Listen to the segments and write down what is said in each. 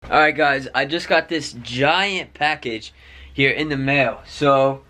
Alright guys, I just got this giant package here in the mail. So,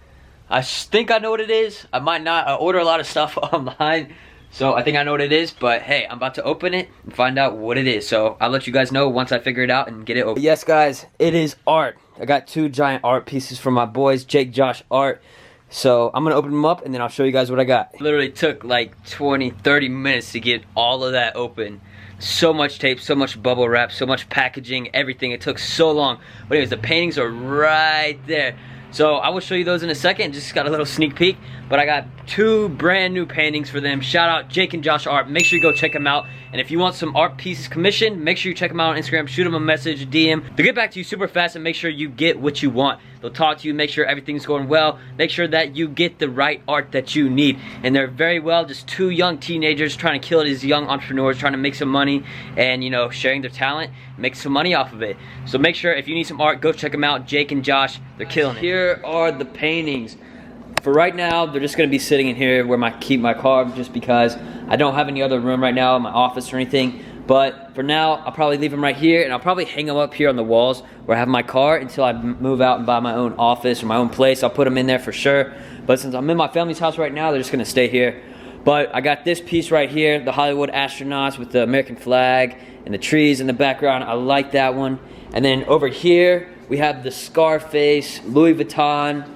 I think I know what it is. I might not. I order a lot of stuff online. So, I think I know what it is. But hey, I'm about to open it and find out what it is. So, I'll let you guys know once I figure it out and get it open. Yes guys, it is art. I got two giant art pieces from my boys, Jake, Josh Art. So, I'm going to open them up and then I'll show you guys what I got. Literally took like 20-30 minutes to get all of that open. So much tape, so much bubble wrap, so much packaging, everything. It took so long. But anyways, the paintings are right there. So I will show you those in a second. Just got a little sneak peek. But I got two brand new paintings for them. Shout out Jake and Josh Art. Make sure you go check them out. And if you want some art pieces commissioned, make sure you check them out on Instagram. Shoot them a message, DM. They'll get back to you super fast and make sure you get what you want. They'll talk to you, make sure everything's going well. Make sure that you get the right art that you need. And they're very well just two young teenagers trying to kill it as young entrepreneurs, trying to make some money and, you know, sharing their talent, make some money off of it. So make sure if you need some art, go check them out. Jake and Josh, they're killing it. Here are the paintings. For right now, they're just gonna be sitting in here where I keep my car, just because I don't have any other room right now in my office or anything. But for now, I'll probably leave them right here, and I'll probably hang them up here on the walls where I have my car until I move out and buy my own office or my own place. I'll put them in there for sure. But since I'm in my family's house right now, they're just gonna stay here. But I got this piece right here, the Hollywood astronauts with the American flag and the trees in the background. I like that one. And then over here, we have the Scarface, Louis Vuitton,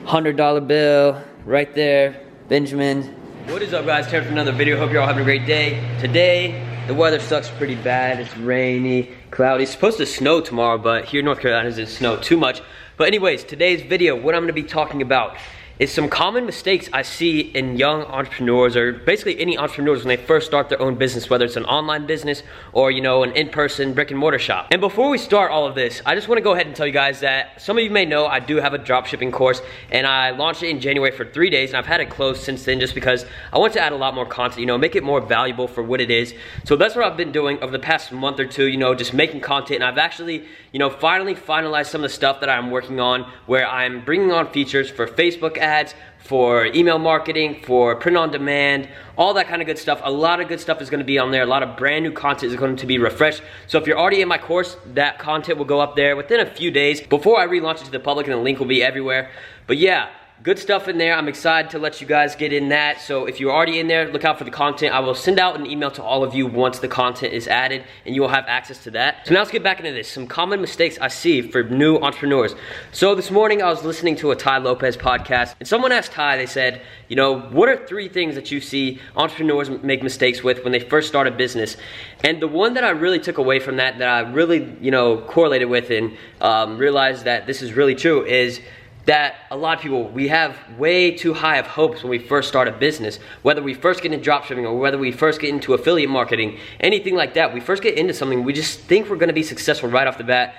$100 bill right there, Benjamin. What is up guys, time for another video. Hope you're all having a great day. Today, the weather sucks pretty bad. It's rainy, cloudy. It's supposed to snow tomorrow, but here in North Carolina it doesn't snow too much. But anyways, today's video, what I'm gonna be talking about is some common mistakes I see in young entrepreneurs, or basically any entrepreneurs when they first start their own business, whether it's an online business or, you know, an in-person brick and mortar shop. And before we start all of this, I just want to go ahead and tell you guys that some of you may know I do have a dropshipping course, and I launched it in January for 3 days, and I've had it closed since then just because I want to add a lot more content, you know, make it more valuable for what it is. So that's what I've been doing over the past month or two, you know, just making content, and I've actually, you know, finally finalized some of the stuff that I'm working on, where I'm bringing on features for Facebook ads, for email marketing, for print on demand, all that kind of good stuff. A lot of good stuff is gonna be on there. A lot of brand new content is going to be refreshed. So if you're already in my course, that content will go up there within a few days before I relaunch it to the public, and the link will be everywhere. But yeah, good stuff in there. I'm excited to let you guys get in that. So if you're already in there, look out for the content. I will send out an email to all of you once the content is added, and you will have access to that. So now let's get back into this. Some common mistakes I see for new entrepreneurs. So this morning I was listening to a Tai Lopez podcast, and someone asked Tai, they said, you know, what are 3 things that you see entrepreneurs make mistakes with when they first start a business? And the one that I really took away from that I really, you know, correlated with and realized that this is really true is that a lot of people, we have way too high of hopes when we first start a business. Whether we first get into dropshipping or whether we first get into affiliate marketing, anything like that, we first get into something, we just think we're gonna be successful right off the bat.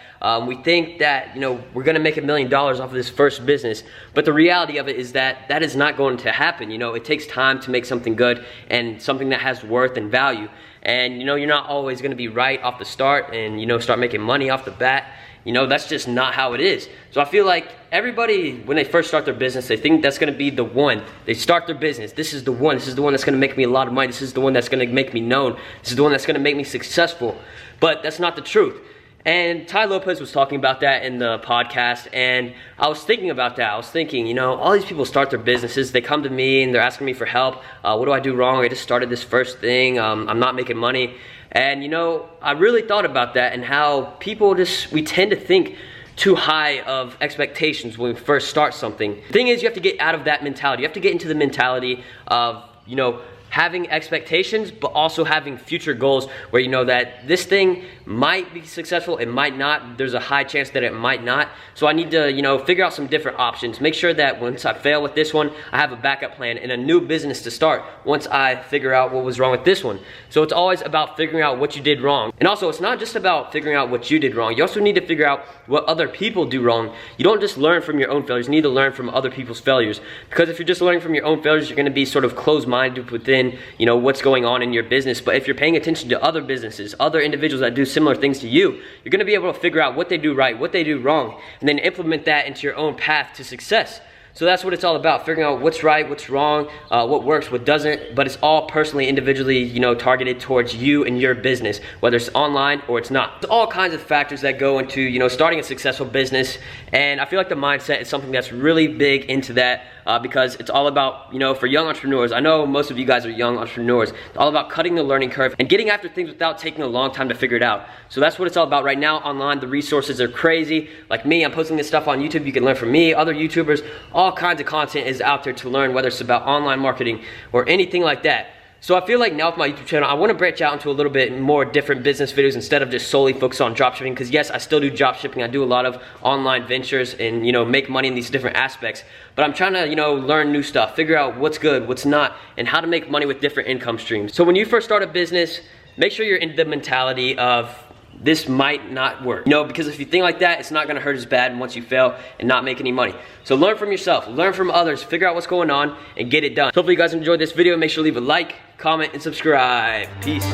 We think that, you know, we're gonna make $1 million off of this first business. But the reality of it is that that is not going to happen. You know, it takes time to make something good and something that has worth and value. And, you know, you're not always gonna be right off the start and, you know, start making money off the bat. You know, that's just not how it is. So I feel like everybody, when they first start their business, they think that's gonna be the one. They start their business, this is the one. This is the one that's gonna make me a lot of money. This is the one that's gonna make me known. This is the one that's gonna make me successful. But that's not the truth. And Tai Lopez was talking about that in the podcast, and I was thinking about that. I was thinking, you know, all these people start their businesses, they come to me and they're asking me for help. What do I do wrong? I just started this first thing, I'm not making money. And you know, I really thought about that and how people we tend to think too high of expectations when we first start something. The thing is, you have to get out of that mentality. You have to get into the mentality of, you know, having expectations, but also having future goals where you know that this thing might be successful, it might not, there's a high chance that it might not. So I need to, you know, figure out some different options. Make sure that once I fail with this one, I have a backup plan and a new business to start once I figure out what was wrong with this one. So it's always about figuring out what you did wrong. And also, it's not just about figuring out what you did wrong. You also need to figure out what other people do wrong. You don't just learn from your own failures, you need to learn from other people's failures. Because if you're just learning from your own failures, you're gonna be sort of closed-minded within, you know, what's going on in your business. But if you're paying attention to other businesses, other individuals that do similar things to you, you're gonna be able to figure out what they do right, what they do wrong, and then implement that into your own path to success. So that's what it's all about, figuring out what's right, what's wrong, what works, what doesn't, but it's all personally, individually, you know, targeted towards you and your business, whether it's online or it's not. There's all kinds of factors that go into, you know, starting a successful business, and I feel like the mindset is something that's really big into that because it's all about, you know, for young entrepreneurs, I know most of you guys are young entrepreneurs, it's all about cutting the learning curve and getting after things without taking a long time to figure it out. So that's what it's all about right now online. The resources are crazy. Like me, I'm posting this stuff on YouTube. You can learn from me, other YouTubers, all kinds of content is out there to learn, whether it's about online marketing or anything like that. So I feel like now with my YouTube channel, I want to branch out into a little bit more different business videos instead of just solely focus on dropshipping, because yes, I still do dropshipping. I do a lot of online ventures and, you know, make money in these different aspects, but I'm trying to, you know, learn new stuff, figure out what's good, what's not, and how to make money with different income streams. So when you first start a business, make sure you're in the mentality of this might not work. You know, because if you think like that, it's not gonna hurt as bad once you fail and not make any money. So learn from yourself, learn from others, figure out what's going on, and get it done. So hopefully you guys enjoyed this video. Make sure to leave a like, comment, and subscribe. Peace.